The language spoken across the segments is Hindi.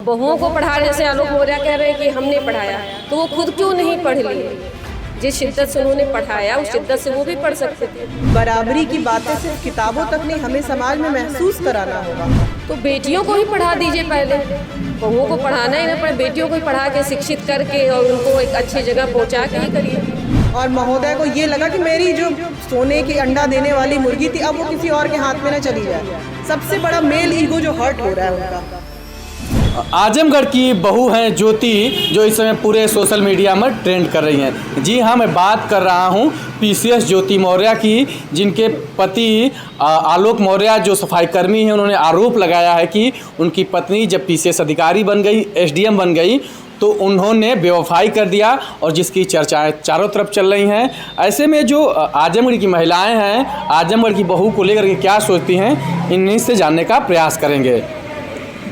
बहुओं को पढ़ा, जैसे आलोक मौर्य कह रहे हैं कि हमने पढ़ाया, तो वो खुद क्यों नहीं पढ़ लिए? जिस शिद्दत से उन्होंने पढ़ाया उस शिद्दत से वो भी पढ़ सकते थे। बराबरी की बातें सिर्फ किताबों तक नहीं, हमें समाज में महसूस कराना होगा। तो बेटियों को ही पढ़ा दीजिए पहले, बहुओं को पढ़ाना ही ना पड़े, बेटियों को ही पढ़ा के शिक्षित करके और उनको एक अच्छी जगह पहुंचा के ही करिए। और महोदय को ये लगा कि मेरी जो सोने की अंडा देने वाली मुर्गी थी अब वो किसी और के हाथ में न चली जाए। सबसे बड़ा मेल ईगो जो हर्ट हो रहा है उनका। आजमगढ़ की बहू हैं ज्योति, जो इस समय पूरे सोशल मीडिया में ट्रेंड कर रही हैं। जी हाँ, मैं बात कर रहा हूँ पीसीएस ज्योति मौर्य की, जिनके पति आलोक मौर्य जो सफाई कर्मी हैं, उन्होंने आरोप लगाया है कि उनकी पत्नी जब पीसीएस अधिकारी बन गई, एसडीएम बन गई, तो उन्होंने बेवफाई कर दिया, और जिसकी चर्चाएं चारों तरफ चल रही हैं। ऐसे में जो आजमगढ़ की महिलाएं हैं, आजमगढ़ की बहू को लेकर के क्या सोचती हैं, इन्हीं से जानने का प्रयास करेंगे।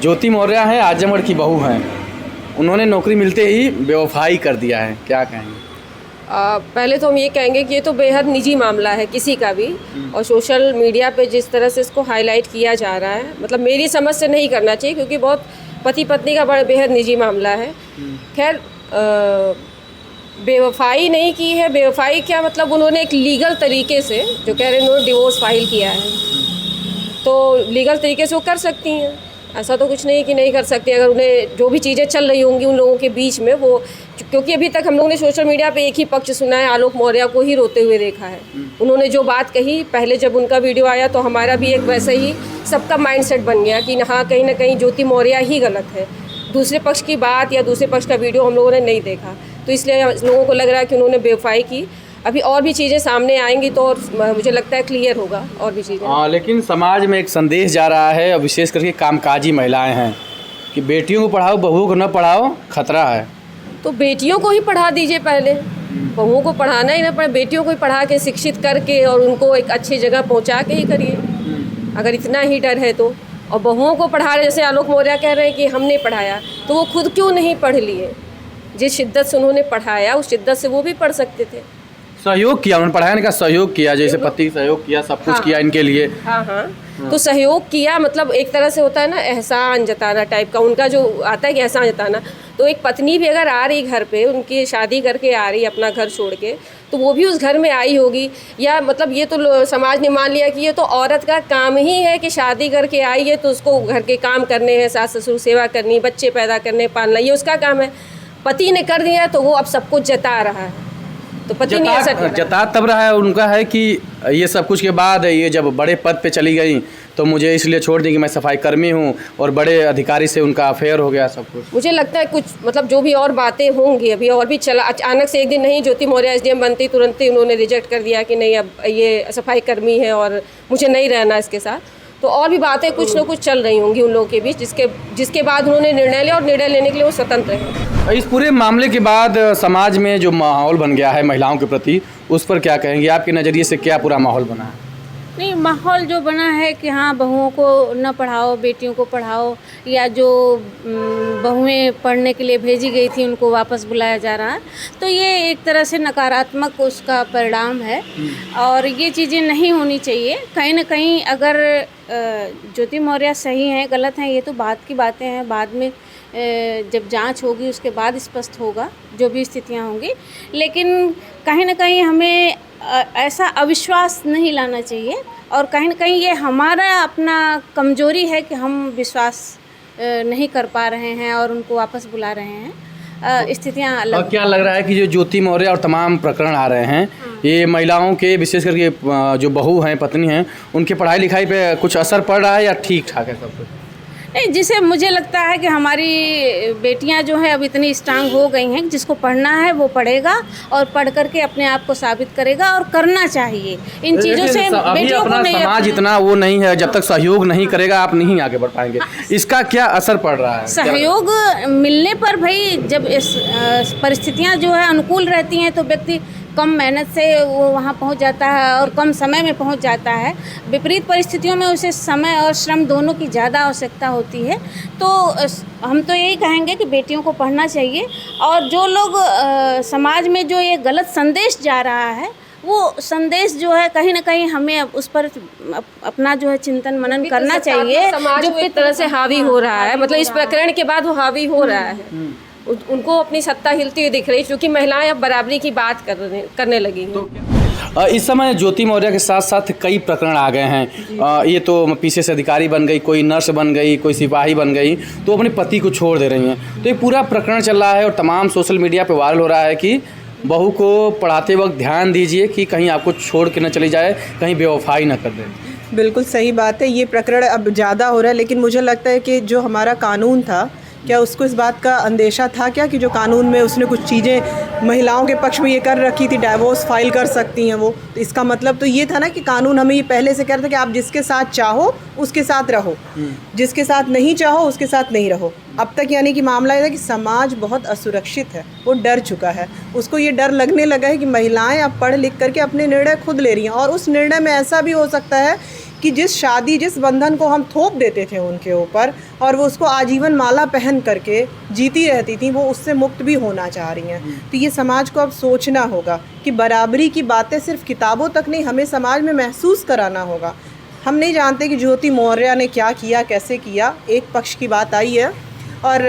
ज्योति मौर्य हैं, आजमगढ़ की बहू हैं, उन्होंने नौकरी मिलते ही बेवफाई कर दिया है, क्या कहेंगे? पहले तो हम ये कहेंगे कि ये तो बेहद निजी मामला है किसी का भी, और सोशल मीडिया पे जिस तरह से इसको हाईलाइट किया जा रहा है, मतलब मेरी समझ से नहीं करना चाहिए, क्योंकि बहुत पति पत्नी का बड़ा बेहद निजी मामला है। खैर, बेवफाई नहीं की है, बेवफाई क्या मतलब, उन्होंने एक लीगल तरीके से, जो कह रहे हैं उन्होंने डिवोर्स फाइल किया है, तो लीगल तरीके से वो कर सकती हैं, ऐसा तो कुछ नहीं कि नहीं कर सकती। अगर उन्हें जो भी चीज़ें चल रही होंगी उन लोगों के बीच में, वो क्योंकि अभी तक हम लोगों ने सोशल मीडिया पे एक ही पक्ष सुना है, आलोक मौर्य को ही रोते हुए देखा है। उन्होंने जो बात कही पहले, जब उनका वीडियो आया तो हमारा भी एक वैसे ही सबका माइंडसेट बन गया कि हाँ, कहीं ना कहीं ज्योति मौर्य ही गलत है। दूसरे पक्ष की बात या दूसरे पक्ष का वीडियो हम लोगों ने नहीं देखा, तो इसलिए लोगों को लग रहा है कि उन्होंने बेवफाई की। अभी और भी चीज़ें सामने आएंगी तो और मुझे लगता है क्लियर होगा और भी चीज़ें। हाँ, लेकिन समाज में एक संदेश जा रहा है, और विशेष करके कामकाजी महिलाएं हैं, कि बेटियों को पढ़ाओ, बहुओं को न पढ़ाओ, खतरा है। तो बेटियों को ही पढ़ा दीजिए पहले, बहुओं को पढ़ाना ही ना पड़े, बेटियों को ही पढ़ा के शिक्षित करके और उनको एक अच्छी जगह पहुंचा के ही करिए, अगर इतना ही डर है तो। और बहुओं को पढ़ा रहे, जैसे आलोक मौर्य कह रहे हैं कि हमने पढ़ाया, तो वो खुद क्यों नहीं पढ़ लिए? जिस शिद्दत से उन्होंने पढ़ाया उस शिद्दत से वो भी पढ़ सकते थे। सहयोग किया, उन्होंने पढ़ाने का सहयोग किया, जैसे पति सहयोग किया, सब कुछ किया इनके लिए। हाँ, तो सहयोग किया, मतलब एक तरह से होता है ना एहसान जताना टाइप का, उनका जो आता है कि एहसान जताना। तो एक पत्नी भी अगर आ रही घर पे, उनकी शादी करके आ रही अपना घर छोड़ के, तो वो भी उस घर में आई होगी, या मतलब ये तो समाज ने मान लिया कि ये तो औरत का काम ही है कि शादी करके आई है तो उसको घर के काम करने हैं, सास ससुर सेवा करनी, बच्चे पैदा करने, पालना, ये उसका काम है। पति ने कर दिया तो वो अब सब कुछ जता रहा है, तो पति नहीं ऐसा जता तब रहा है, उनका है कि ये सब कुछ के बाद ये जब बड़े पद पे चली गई तो मुझे इसलिए छोड़ दी कि मैं सफाई कर्मी हूँ, और बड़े अधिकारी से उनका अफेयर हो गया सब कुछ। मुझे लगता है कुछ मतलब जो भी और बातें होंगी अभी और भी चला, अचानक से एक दिन नहीं ज्योति मौर्य एसडीएम बनती तुरंत ही उन्होंने रिजेक्ट कर दिया कि नहीं अब ये सफाई कर्मी है और मुझे नहीं रहना इसके साथ, तो और भी बातें कुछ ना कुछ चल रही होंगी उन लोगों के बीच, जिसके बाद उन्होंने निर्णय लिया, और निर्णय लेने के लिए वो स्वतंत्र हैं। इस पूरे मामले के बाद समाज में जो माहौल बन गया है महिलाओं के प्रति, उस पर क्या कहेंगे? आपके नज़रिए से क्या पूरा माहौल बना है? नहीं, माहौल जो बना है कि हाँ, बहुओं को न पढ़ाओ, बेटियों को पढ़ाओ, या जो बहुएं पढ़ने के लिए भेजी गई थी उनको वापस बुलाया जा रहा है, तो ये एक तरह से नकारात्मक उसका परिणाम है, और ये चीज़ें नहीं होनी चाहिए। कहीं ना कहीं अगर ज्योति मौर्य सही हैं गलत हैं, ये तो बात की बातें हैं, बाद में जब जांच होगी उसके बाद स्पष्ट होगा जो भी स्थितियां होंगी। लेकिन कहीं ना कहीं हमें ऐसा अविश्वास नहीं लाना चाहिए, और कहीं ना कहीं ये हमारा अपना कमजोरी है कि हम विश्वास नहीं कर पा रहे हैं और उनको वापस बुला रहे हैं। स्थितियां अलग। और क्या लग रहा है कि जो ज्योति मौर्य और तमाम प्रकरण आ रहे हैं, ये महिलाओं के विशेष करके जो बहू हैं, पत्नी हैं, उनके पढ़ाई लिखाई पे कुछ असर पड़ रहा है या ठीक ठाक है सब कुछ? नहीं, जिसे मुझे लगता है कि हमारी बेटियां जो है अब इतनी स्ट्रांग हो गई हैं, जिसको पढ़ना है वो पढ़ेगा और पढ़ करके अपने आप को साबित करेगा, और करना चाहिए इन चीज़ों से। बेटियों को नहीं, समाज इतना वो नहीं है, जब तक सहयोग नहीं करेगा आप नहीं आगे बढ़ पाएंगे। इसका क्या असर पड़ रहा है? सहयोग मिलने पर भाई, जब इस परिस्थितियां जो है अनुकूल रहती हैं तो व्यक्ति कम मेहनत से वो वहाँ पहुँच जाता है और कम समय में पहुँच जाता है। विपरीत परिस्थितियों में उसे समय और श्रम दोनों की ज़्यादा आवश्यकता होती है। तो हम तो यही कहेंगे कि बेटियों को पढ़ना चाहिए, और जो लोग समाज में जो ये गलत संदेश जा रहा है वो संदेश जो है कहीं ना कहीं हमें उस पर अपना जो है चिंतन मनन करना चाहिए। समाज जो जो एक तरह से हावी हो रहा है, मतलब इस प्रकरण के बाद वो हावी हो रहा है, उनको अपनी सत्ता हिलती हुई दिख रही है, क्योंकि महिलाएं अब बराबरी की बात करने लगी हैं। इस समय ज्योति मौर्य के साथ साथ कई प्रकरण आ गए हैं। ये तो पीसीएस अधिकारी बन गई, कोई नर्स बन गई, कोई सिपाही बन गई, तो अपने पति को छोड़ दे रही हैं। तो ये पूरा प्रकरण चल रहा है और तमाम सोशल मीडिया पे वायरल हो रहा है कि बहू को पढ़ाते वक्त ध्यान दीजिए कि कहीं आपको छोड़ के न चली जाए, कहीं बेवफाई न कर दे। बिल्कुल सही बात है। ये प्रकरण अब ज़्यादा हो रहा है, लेकिन मुझे लगता है कि जो हमारा कानून था, क्या उसको इस बात का अंदेशा था क्या कि जो कानून में उसने कुछ चीज़ें महिलाओं के पक्ष में ये कर रखी थी, डाइवोर्स फाइल कर सकती हैं वो, तो इसका मतलब तो ये था ना कि कानून हमें ये पहले से कह रहा था कि आप जिसके साथ चाहो उसके साथ रहो, जिसके साथ नहीं चाहो उसके साथ नहीं रहो। अब तक यानी कि मामला ये था कि समाज बहुत असुरक्षित है, वो डर चुका है, उसको ये डर लगने लगा है कि महिलाएं अब पढ़ लिख करके अपने निर्णय खुद ले रही हैं। और उस निर्णय में ऐसा भी हो सकता है कि जिस बंधन को हम थोप देते थे उनके ऊपर और वो उसको आजीवन माला पहन करके जीती रहती थी, वो उससे मुक्त भी होना चाह रही हैं। तो ये समाज को अब सोचना होगा कि बराबरी की बातें सिर्फ किताबों तक नहीं, हमें समाज में महसूस कराना होगा। हम नहीं जानते कि ज्योति मौर्य ने क्या किया, कैसे किया, एक पक्ष की बात आई है और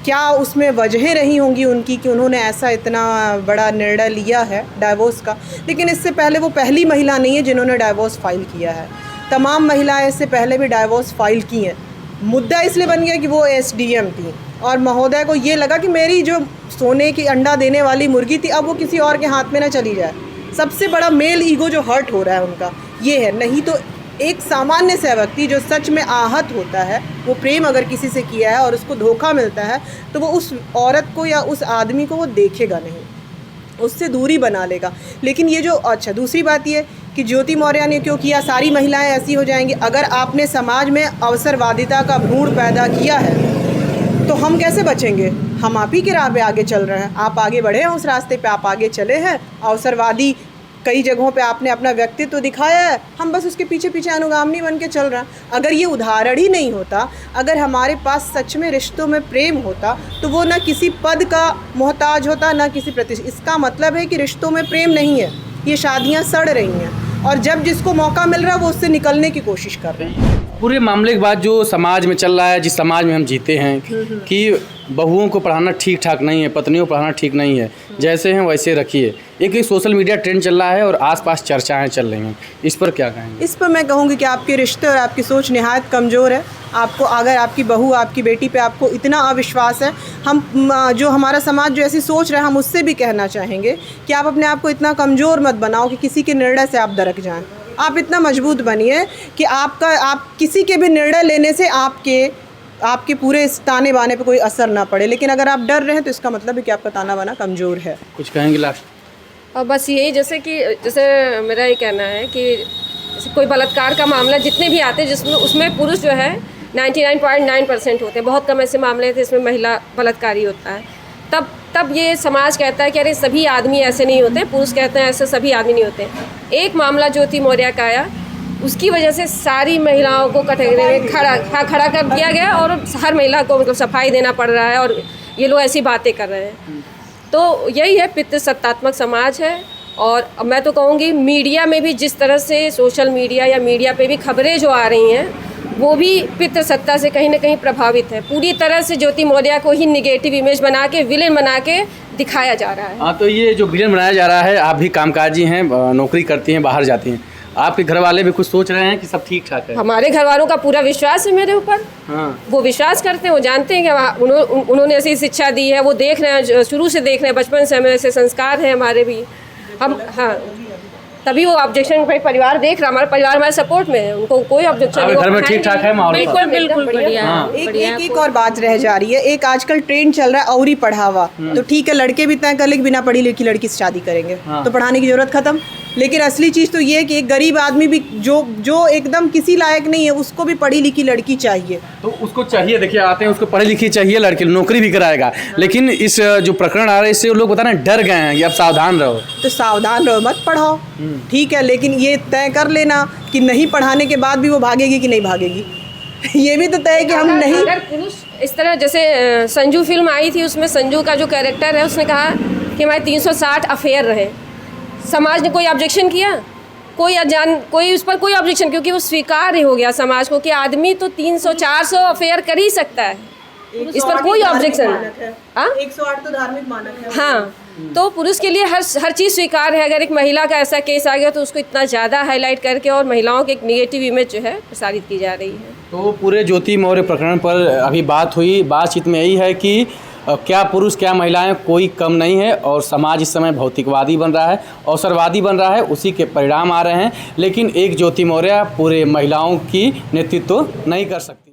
क्या उसमें वजहें रही होंगी उनकी कि उन्होंने ऐसा इतना बड़ा निर्णय लिया है डाइवोर्स का। लेकिन इससे पहले वो पहली महिला नहीं है जिन्होंने डाइवोर्स फाइल किया है, तमाम महिलाएं इससे पहले भी डाइवोर्स फाइल की हैं। मुद्दा इसलिए बन गया कि वो एसडीएम थी और महोदय को ये लगा कि मेरी जो सोने की अंडा देने वाली मुर्गी थी अब वो किसी और के हाथ में ना चली जाए। सबसे बड़ा मेल ईगो जो हर्ट हो रहा है उनका ये है। नहीं तो एक सामान्य सा व्यक्ति जो सच में आहत होता है, वो प्रेम अगर किसी से किया है और उसको धोखा मिलता है तो वो उस औरत को या उस आदमी को वो देखेगा नहीं, उससे दूरी बना लेगा। लेकिन ये जो अच्छा दूसरी बात ये कि ज्योति मौर्य ने क्यों किया, सारी महिलाएं ऐसी हो जाएंगी। अगर आपने समाज में अवसरवादिता का भ्रूण पैदा किया है तो हम कैसे बचेंगे? हम आप ही के राह पे आगे चल रहे हैं, आप आगे बढ़े हैं उस रास्ते पे, आप आगे चले हैं। अवसरवादी कई जगहों पे आपने अपना व्यक्तित्व दिखाया है, हम बस उसके पीछे पीछे अनुगामी बन के चल रहे हैं। अगर ये उदाहरण ही नहीं होता, अगर हमारे पास सच में रिश्तों में प्रेम होता तो वो ना किसी पद का मोहताज होता ना किसी प्रतिष्ठा। इसका मतलब है कि रिश्तों में प्रेम नहीं है, ये शादियां सड़ रही हैं और जब जिसको मौका मिल रहा है वो उससे निकलने की कोशिश कर रहे हैं। पूरे मामले के बाद जो समाज में चल रहा है, जिस समाज में हम जीते हैं कि बहुओं को पढ़ाना ठीक ठाक नहीं है, पत्नियों को पढ़ाना ठीक नहीं है, जैसे हैं वैसे रखिए। एक सोशल मीडिया ट्रेंड चल रहा है और आसपास चर्चाएं चल रही हैं, इस पर क्या कहेंगे? इस पर मैं कहूँगी कि आपके रिश्ते और आपकी सोच निहायत कमज़ोर है। आपको अगर आपकी बहू आपकी बेटी पे आपको इतना अविश्वास है, हम जो हमारा समाज जो ऐसी सोच रहा है हम उससे भी कहना चाहेंगे कि आप अपने आप को इतना कमज़ोर मत बनाओ कि किसी के निर्णय से आप दरक जाएं। आप इतना मजबूत बनिए कि आप किसी के भी निर्णय लेने से आपके पूरे इस ताने बाने पे कोई असर ना पड़े। लेकिन अगर आप डर रहे हैं तो इसका मतलब है कि आपका ताना बाना कमज़ोर है। कुछ कहेंगे लास्ट? और बस यही, जैसे मेरा ये कहना है कि जैसे कोई बलात्कार का मामला जितने भी आते हैं जिसमें उसमें पुरुष जो है 99.9% होते हैं, बहुत कम ऐसे मामले थे इसमें महिला बलात्कारी होता है। तब ये समाज कहता है कि अरे सभी आदमी ऐसे नहीं होते, पुरुष कहते हैं ऐसे सभी आदमी नहीं होते। एक मामला ज्योति मौर्य का आया, उसकी वजह से सारी महिलाओं को कटघरे में खड़ा कर दिया गया और हर महिला को मतलब सफाई देना पड़ रहा है और ये लोग ऐसी बातें कर रहे हैं। तो यही है, पितृसत्तात्मक समाज है। और मैं तो कहूँगी मीडिया में भी जिस तरह से सोशल मीडिया या मीडिया पे भी खबरें जो आ रही हैं वो भी पितृसत्ता से कहीं ना कहीं प्रभावित है। पूरी तरह से ज्योति मौर्य को ही निगेटिव इमेज बना के, विलेन बना के दिखाया जा रहा है। हाँ, तो ये जो विलेन बनाया जा रहा है, आप भी कामकाजी हैं, नौकरी करती हैं, बाहर जाती हैं, आपके घर वाले भी कुछ सोच रहे हैं कि सब ठीक ठाक है? हमारे घर वालों का पूरा विश्वास है मेरे ऊपर। हाँ। वो विश्वास करते हैं, वो जानते हैं कि उन्होंने ऐसी शिक्षा दी है, वो देख रहे हैं, शुरू से देख रहे हैं, बचपन से हमें ऐसे संस्कार हैं हमारे भी। हम हाँ, तभी वो ऑब्जेक्शन, भाई परिवार देख रहा, हमारा परिवार हमारे सपोर्ट में है, उनको कोई ऑब्जेक्शन नहीं। घर में ठीक ठाक है माहौल? बिल्कुल बढ़िया। एक और बात रह जा रही है। एक आजकल ट्रेंड चल रहा है औरी पढ़ावा, तो ठीक है लड़के भी तय कर ले कि बिना पढ़ी लिखी लड़की से शादी करेंगे, तो पढ़ाने की जरूरत खत्म। लेकिन असली चीज़ तो ये है कि एक गरीब आदमी भी जो एकदम किसी लायक नहीं है उसको भी पढ़ी लिखी लड़की चाहिए। तो उसको चाहिए, देखिए आते हैं उसको पढ़ी लिखी चाहिए लड़की, नौकरी भी कराएगा। लेकिन इस जो प्रकरण आ रहा है इससे लोग बता रहे हैं डर गए हैं कि अब सावधान रहो। तो सावधान रहो, मत पढ़ाओ, ठीक है, लेकिन ये तय कर लेना कि नहीं पढ़ाने के बाद भी वो भागेगी कि नहीं भागेगी। ये भी तो तय है कि हम नहीं। अगर पुरुष इस तरह, जैसे संजू फिल्म आई थी, उसमें संजू का जो कैरेक्टर है उसने कहा कि हमारे 360 अफेयर रहे। समाज ने कोई ऑब्जेक्शन किया? कोई उस पर कोई ऑब्जेक्शन, क्योंकि वो स्वीकार्य हो गया समाज को कि आदमी तो 300-400 अफेयर कर ही सकता है, इस पर कोई ऑब्जेक्शन। 108 तो धार्मिक मानक है। हाँ, तो पुरुष के लिए हर चीज़ स्वीकार है। अगर एक महिला का ऐसा केस आ गया तो उसको इतना ज़्यादा हाईलाइट करके और महिलाओं की एक नेगेटिव इमेज जो है प्रसारित की जा रही है। तो पूरे ज्योति मौर्य प्रकरण पर अभी बात हुई, बातचीत में यही है कि क्या पुरुष क्या महिलाएं कोई कम नहीं है, और समाज इस समय भौतिकवादी बन रहा है, अवसरवादी बन रहा है, उसी के परिणाम आ रहे हैं। लेकिन एक ज्योति मौर्य पूरे महिलाओं की नेतृत्व नहीं कर सकती।